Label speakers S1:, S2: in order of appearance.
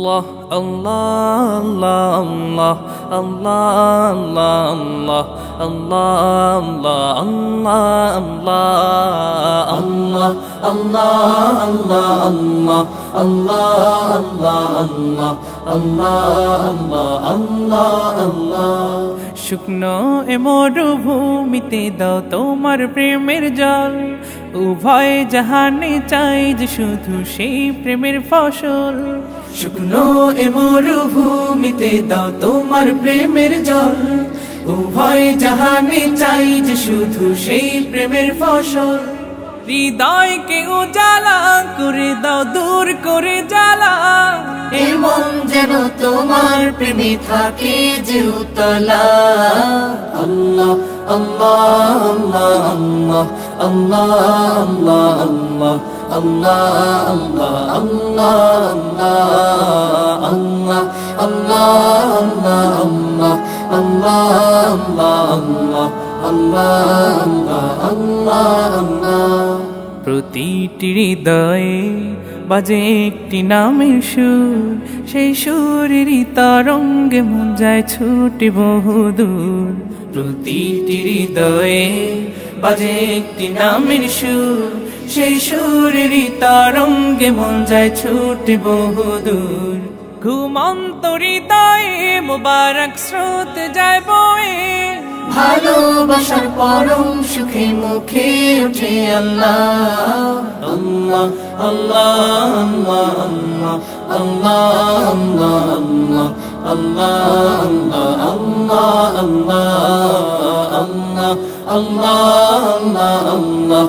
S1: Allah, Allah, Allah, Allah, Allah, Allah, Allah, Allah, Allah, Allah, Allah, Allah, Allah, Allah, Allah, Allah. শুকনো এ মরুভূমিতে দাও তোমার প্রেমের জল, উভয় জাহানে চাই যে শুধু সেই প্রেমের ফসল। শুকনো এ মরুভূমিতে দাও তোমার প্রেমের জল, উভয় জাহানে চাই যে শুধু সেই প্রেমের ফসল। হৃদয়কে উজালা করে দাও, দূর করে জ্বালা, এমন যেন তোমার প্রেমে থাকে যে উতলা। আল্লাহ আল্লাহ আল্লাহ আল্লাহ আল্লাহ আল্লাহ আল্লাহ আল্লাহ আল্লাহ আল্লাহ আল্লাহ আল্লাহ আল্লাহ। প্রতিটি হৃদয়ে বাজে একটি নামের সুর, সেই সুরেরই তরঙ্গে মন যায় ছুটে বহুদূর। প্রতিটি হৃদয়ে বাজে একটি নামের সুর, সেই সুরেরই তরঙ্গে মন যায় ছুটে বহুদূর। ঘুমন্ত হৃদয়ে মুবারক স্রোত যায় বয়ে, ভালোবাসার পরম সুখে মুখে উঠে আল্লাহ আল্লাহ আল্লাহ আল্লাহ আল্লাহ আল্লাহ আল্লাহ আল্লাহ আল্লাহ আল্লাহ আল্লাহ আল্লাহ